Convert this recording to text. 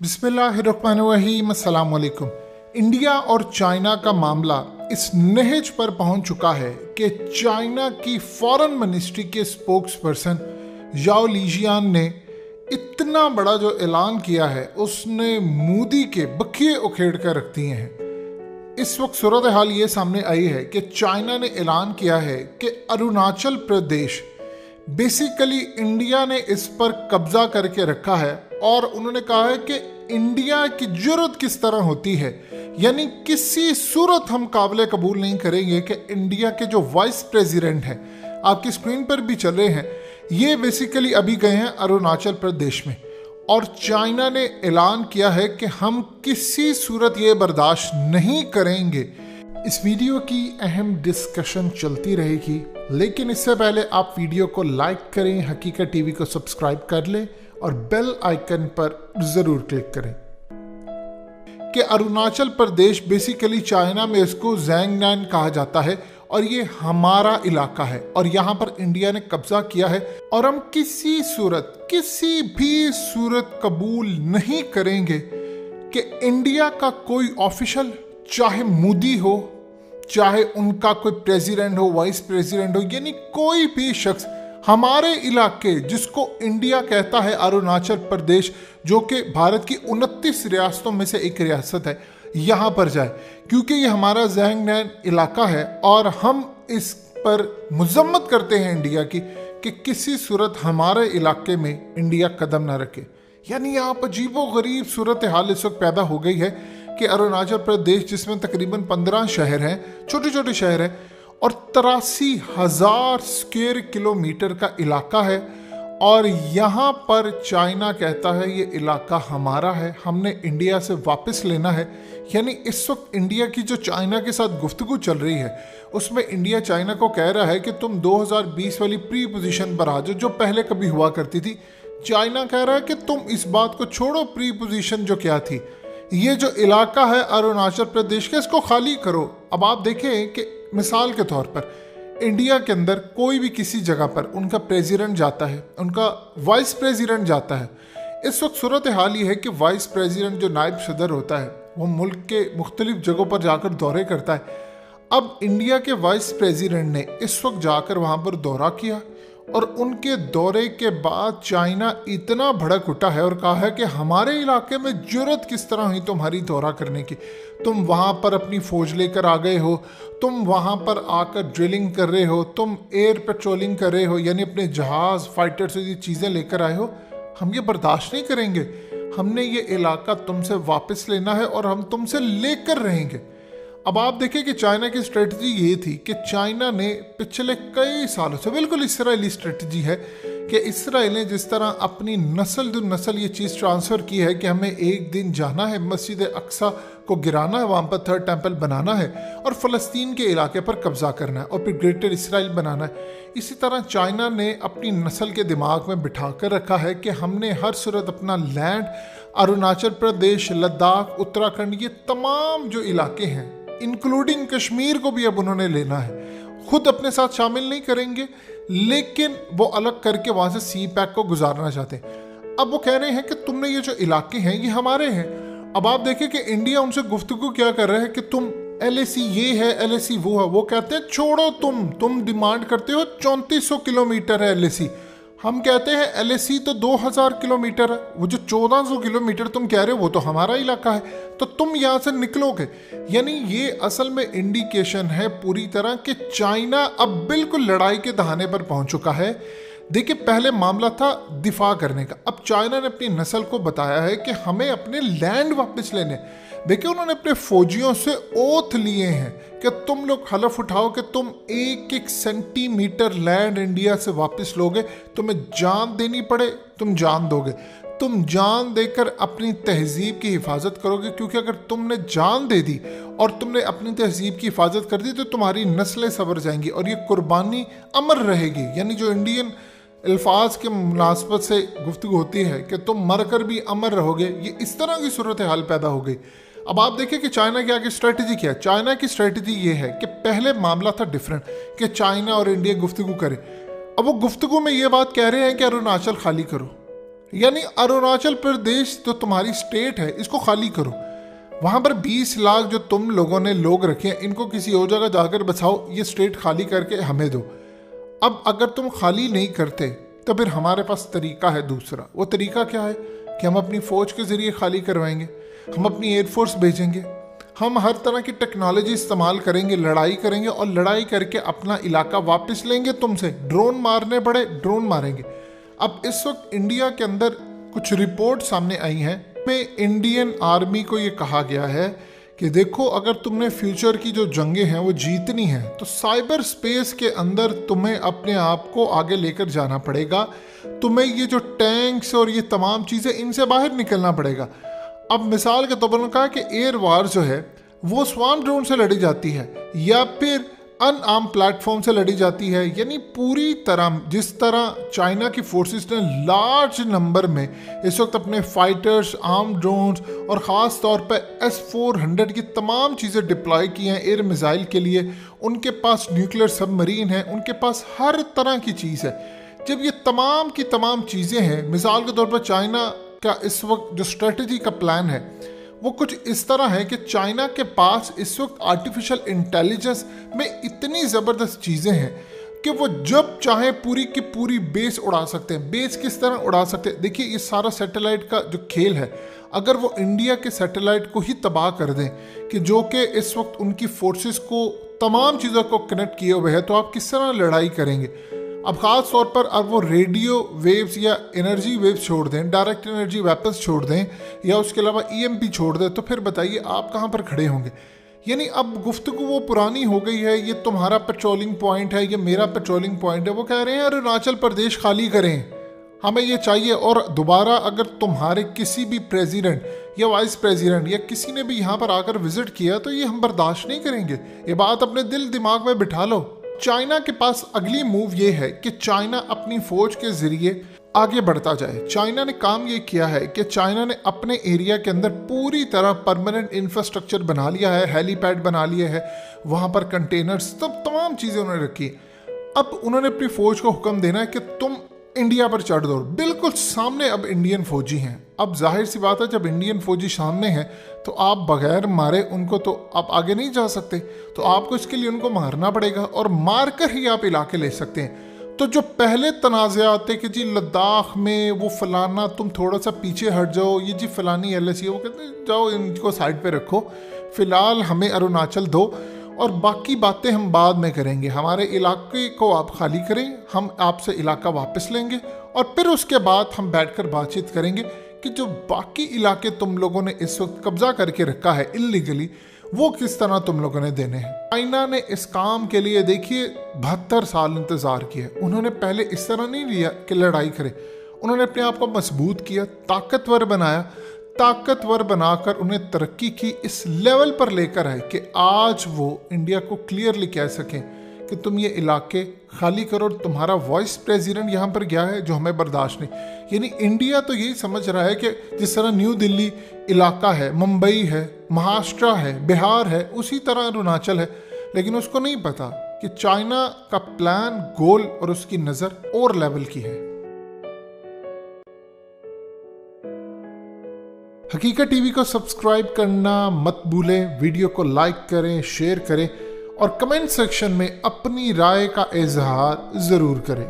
बिस्मिल्लाहिर्रहमानिर्रहीम, अस्सलाम वालेकुम। इंडिया और चाइना का मामला इस नहज पर पहुंच चुका है कि चाइना की फॉरेन मिनिस्ट्री के स्पोक्स पर्सन याओ लीजियान ने इतना बड़ा जो ऐलान किया है उसने मोदी के बखिए उखेड़ कर रख दिए हैं। इस वक्त सूरत हाल ये सामने आई है कि चाइना ने ऐलान किया है कि अरुणाचल प्रदेश बेसिकली इंडिया ने इस पर कब्जा करके रखा है और उन्होंने कहा है कि इंडिया की जरूरत किस तरह होती है, यानी किसी सूरत हम काबिल कबूल नहीं करेंगे कि इंडिया के जो वाइस प्रेसिडेंट हैं, आपकी स्क्रीन पर भी चल रहे हैं, ये बेसिकली अभी गए हैं अरुणाचल प्रदेश में और चाइना ने ऐलान किया है कि हम किसी सूरत ये बर्दाश्त नहीं करेंगे। इस वीडियो की अहम डिस्कशन चलती रहेगी, लेकिन इससे पहले आप वीडियो को लाइक करें, हकीकत टीवी को सब्सक्राइब कर लें और बेल आइकन पर जरूर क्लिक करें। कि अरुणाचल प्रदेश बेसिकली चाइना में इसको ज़ैंगनान कहा जाता है और ये हमारा इलाका है और यहाँ पर इंडिया ने कब्जा किया है और हम किसी भी सूरत कबूल नहीं करेंगे कि इंडिया का कोई ऑफिशियल, चाहे मोदी हो, चाहे उनका कोई प्रेसिडेंट हो, वाइस प्रेसिडेंट हो, यानी कोई भी शख्स हमारे इलाके जिसको इंडिया कहता है अरुणाचल प्रदेश, जो कि भारत की 29 रियासतों में से एक रियासत है, यहाँ पर जाए, क्योंकि ये हमारा ज़ैंगनान इलाका है और हम इस पर मजम्मत करते हैं इंडिया की कि किसी सूरत हमारे इलाके में इंडिया कदम ना रखे। यानी यहाँ पर अजीबो गरीब सूरत हाल इस वक्त पैदा हो गई है कि अरुणाचल प्रदेश, जिसमें तकरीबन 15 शहर हैं, छोटे छोटे शहर हैं और 83,000 स्क्वायर किलोमीटर का इलाका है और यहाँ पर चाइना कहता है ये इलाका हमारा है, हमने इंडिया से वापस लेना है। यानी इस वक्त इंडिया की जो चाइना के साथ गुफ्तगू चल रही है उसमें इंडिया चाइना को कह रहा है कि तुम 2020 वाली प्री पोजीशन पर आ जाओ जो पहले कभी हुआ करती थी। चाइना कह रहा है कि तुम इस बात को छोड़ो, प्री पोजीशन जो क्या थी, ये जो इलाका है अरुणाचल प्रदेश का, इसको खाली करो। अब आप देखें कि मिसाल के तौर पर इंडिया के अंदर कोई भी किसी जगह पर उनका प्रेसिडेंट जाता है, उनका वाइस प्रेसिडेंट जाता है। इस वक्त सूरत हाल ये है कि वाइस प्रेसिडेंट जो नायब सदर होता है वो मुल्क के मुख्तलिफ जगहों पर जाकर दौरे करता है। अब इंडिया के वाइस प्रेसिडेंट ने इस वक्त जाकर वहाँ पर दौरा किया और उनके दौरे के बाद चाइना इतना भड़क उठा है और कहा है कि हमारे इलाके में जरूरत किस तरह हुई तुम्हारी दौरा करने की, तुम वहाँ पर अपनी फौज लेकर आ गए हो, तुम वहाँ पर आकर ड्रिलिंग कर रहे हो, तुम एयर पेट्रोलिंग कर रहे हो, यानी अपने जहाज़, फाइटर से ये चीज़ें लेकर आए हो, हम ये बर्दाश्त नहीं करेंगे, हमने ये इलाका तुमसे वापस लेना है और हम तुमसे लेकर रहेंगे। अब आप देखें कि चाइना की स्ट्रेटजी ये थी कि चाइना ने पिछले कई सालों से, बिल्कुल इसराइली स्ट्रेटजी है कि इसराइल ने जिस तरह अपनी नस्ल दर नस्ल ये चीज़ ट्रांसफ़र की है कि हमें एक दिन जाना है, मस्जिद अक्सा को गिराना है, वहाँ पर थर्ड टेम्पल बनाना है और फ़लस्तीन के इलाके पर कब्ज़ा करना है और फिर ग्रेटर इसराइल बनाना है। इसी तरह चाइना ने अपनी नस्ल के दिमाग में बिठा कर रखा है कि हमने हर सूरत अपना लैंड, अरुणाचल प्रदेश, लद्दाख, उत्तराखंड, ये तमाम जो इलाके हैं इंक्लूडिंग कश्मीर को भी अब उन्होंने लेना है। खुद अपने साथ शामिल नहीं करेंगे, लेकिन वो अलग करके वहाँ से सी पैक को गुजारना चाहते हैं। अब वो कह रहे हैं कि तुमने ये जो इलाके हैं ये हमारे हैं। अब आप देखें कि इंडिया उनसे गुफ्तगू क्या कर रहा है कि तुम LAC ये है, LAC वो है। वो कहते हैं छोड़ो, तुम डिमांड करते हो 3400 किलोमीटर है LAC, हम कहते हैं LAC तो 2000 किलोमीटर है, वो जो 1400 किलोमीटर तुम कह रहे हो वो तो हमारा इलाका है, तो तुम यहाँ से निकलोगे। यानी ये असल में इंडिकेशन है पूरी तरह कि चाइना अब बिल्कुल लड़ाई के दहाने पर पहुँच चुका है। देखिए, पहले मामला था दिफा करने का, अब चाइना ने अपनी नस्ल को बताया है कि हमें अपने लैंड वापस लेने। देखिए, उन्होंने अपने फौजियों से ओथ लिए हैं कि तुम लोग हलफ उठाओ कि तुम एक एक सेंटीमीटर लैंड इंडिया से वापस लोगे, तुम्हें जान देनी पड़े तुम जान दोगे, तुम जान देकर अपनी तहजीब की हिफाजत करोगे, क्योंकि अगर तुमने जान दे दी और तुमने अपनी तहजीब की हिफाजत कर दी तो तुम्हारी नस्लें सवर जाएंगी और ये कुर्बानी अमर रहेगी। यानी जो इंडियन अल्फाज के मुनासबत से गुफ्तगू होती है कि तुम मर कर भी अमर रहोगे, ये इस तरह की सूरत हाल पैदा हो गई। अब आप देखिए कि चाइना की आगे स्ट्रेटजी क्या है। चाइना की स्ट्रेटजी ये है कि पहले मामला था डिफरेंट कि चाइना और इंडिया गुफ्तगू करे। अब वो गुफ्तगू में ये बात कह रहे हैं कि अरुणाचल खाली करो, यानी अरुणाचल प्रदेश जो तुम्हारी स्टेट है इसको खाली करो, वहां पर 20 लाख जो तुम लोगों ने लोग रखे हैं इनको किसी और जगह जाकर बसाओ, ये स्टेट खाली करके हमें दो। अब अगर तुम खाली नहीं करते तो फिर हमारे पास तरीका है दूसरा। वो तरीका क्या है कि हम अपनी फौज के जरिए खाली करवाएंगे, हम अपनी एयरफोर्स भेजेंगे, हम हर तरह की टेक्नोलॉजी इस्तेमाल करेंगे, लड़ाई करेंगे और लड़ाई करके अपना इलाका वापस लेंगे। तुमसे ड्रोन मारने पड़े ड्रोन मारेंगे। अब इस वक्त इंडिया के अंदर कुछ रिपोर्ट सामने आई हैं में इंडियन आर्मी को ये कहा गया है कि देखो अगर तुमने फ्यूचर की जो जंगें हैं वो जीतनी है तो साइबर स्पेस के अंदर तुम्हें अपने आप को आगे लेकर जाना पड़ेगा, तुम्हें ये जो टैंक्स और ये तमाम चीज़ें इनसे बाहर निकलना पड़ेगा। अब मिसाल के तौर पर कहा कि एयर वार जो है वो स्वार्म ड्रोन से लड़ी जाती है या फिर अनआर्म प्लेटफॉर्म से लड़ी जाती है, यानी पूरी तरह जिस तरह चाइना की फोर्सेस ने लार्ज नंबर में इस वक्त अपने फाइटर्स, आर्म ड्रोन्स और ख़ास तौर पर S-400 की तमाम चीज़ें डिप्लॉय की हैं एयर मिसाइल के लिए। उनके पास न्यूक्लियर सबमरीन है, उनके पास हर तरह की चीज़ है। जब ये तमाम की तमाम चीज़ें हैं, मिसाल के तौर पर चाइना का इस वक्त जो स्ट्रेटजी का प्लान है वो कुछ इस तरह है कि चाइना के पास इस वक्त आर्टिफिशियल इंटेलिजेंस में इतनी ज़बरदस्त चीज़ें हैं कि वो जब चाहे पूरी की पूरी बेस उड़ा सकते हैं। बेस किस तरह उड़ा सकते हैं? देखिए ये सारा सैटेलाइट का जो खेल है, अगर वो इंडिया के सैटेलाइट को ही तबाह कर दें कि जो कि इस वक्त उनकी फोर्सेस को तमाम चीज़ों को कनेक्ट किए हुए है, तो आप किस तरह लड़ाई करेंगे? अब ख़ास तौर पर अब वो रेडियो वेव्स या एनर्जी वेव्स छोड़ दें, डायरेक्ट एनर्जी वेपन्स छोड़ दें या उसके अलावा EMP छोड़ दें, तो फिर बताइए आप कहाँ पर खड़े होंगे? यानी अब गुफ्तगू वो पुरानी हो गई है, ये तुम्हारा पेट्रोलिंग पॉइंट है, ये मेरा पेट्रोलिंग पॉइंट है। वो कह रहे हैं अरुणाचल प्रदेश खाली करें, हमें ये चाहिए। और दोबारा अगर तुम्हारे किसी भी प्रेसिडेंट या वाइस प्रेसिडेंट या किसी ने भी यहाँ पर आकर विजिट किया तो ये हम बर्दाश्त नहीं करेंगे। ये बात अपने दिल दिमाग में बिठा लो। चाइना के पास अगली मूव ये है कि चाइना अपनी फौज के जरिए आगे बढ़ता जाए। चाइना ने काम ये किया है कि चाइना ने अपने एरिया के अंदर पूरी तरह परमानेंट इंफ्रास्ट्रक्चर बना लिया है, हेलीपैड बना लिया है, वहाँ पर कंटेनर्स, तमाम चीज़ें उन्होंने रखी। अब उन्होंने अपनी फौज को हुक्म देना है कि तुम इंडिया पर चढ़ दो। बिल्कुल सामने अब इंडियन फौजी हैं। अब जाहिर सी बात है जब इंडियन फौजी सामने हैं तो आप बगैर मारे उनको तो आप आगे नहीं जा सकते, तो आपको इसके लिए उनको मारना पड़ेगा और मार कर ही आप इलाके ले सकते हैं। तो जो पहले तनाज़े आते कि जी लद्दाख में वो फलाना, तुम थोड़ा सा पीछे हट जाओ, ये जी फलानी LSE, वो कहते हैं जाओ इनको साइड पे रखो, फ़िलहाल हमें अरुणाचल दो और बाकी बातें हम बाद में करेंगे। हमारे इलाके को आप खाली करें, हम आपसे इलाका वापस लेंगे और फिर उसके बाद हम बैठकर बातचीत करेंगे कि जो बाकी इलाके तुम लोगों ने इस वक्त कब्जा करके रखा है इल्लीगली, वो किस तरह तुम लोगों ने देने हैं। चाइना ने इस काम के लिए देखिए 72 साल इंतज़ार किया। उन्होंने पहले इस तरह नहीं लिया कि लड़ाई करें, उन्होंने अपने आप को मजबूत किया, ताकतवर बनाया, ताकतवर बनाकर उन्हें तरक्की की इस लेवल पर लेकर आए कि आज वो इंडिया को क्लियरली कह सकें कि तुम ये इलाके खाली करो। तुम्हारा वाइस प्रेसिडेंट यहाँ पर गया है जो हमें बर्दाश्त नहीं। यानी इंडिया तो यही समझ रहा है कि जिस तरह न्यू दिल्ली इलाका है, मुंबई है, महाराष्ट्र है, बिहार है, उसी तरह अरुणाचल है, लेकिन उसको नहीं पता कि चाइना का प्लान, गोल और उसकी नज़र और लेवल की है। हकीकत टीवी को सब्सक्राइब करना मत भूलें, वीडियो को लाइक करें, शेयर करें और कमेंट सेक्शन में अपनी राय का इजहार ज़रूर करें।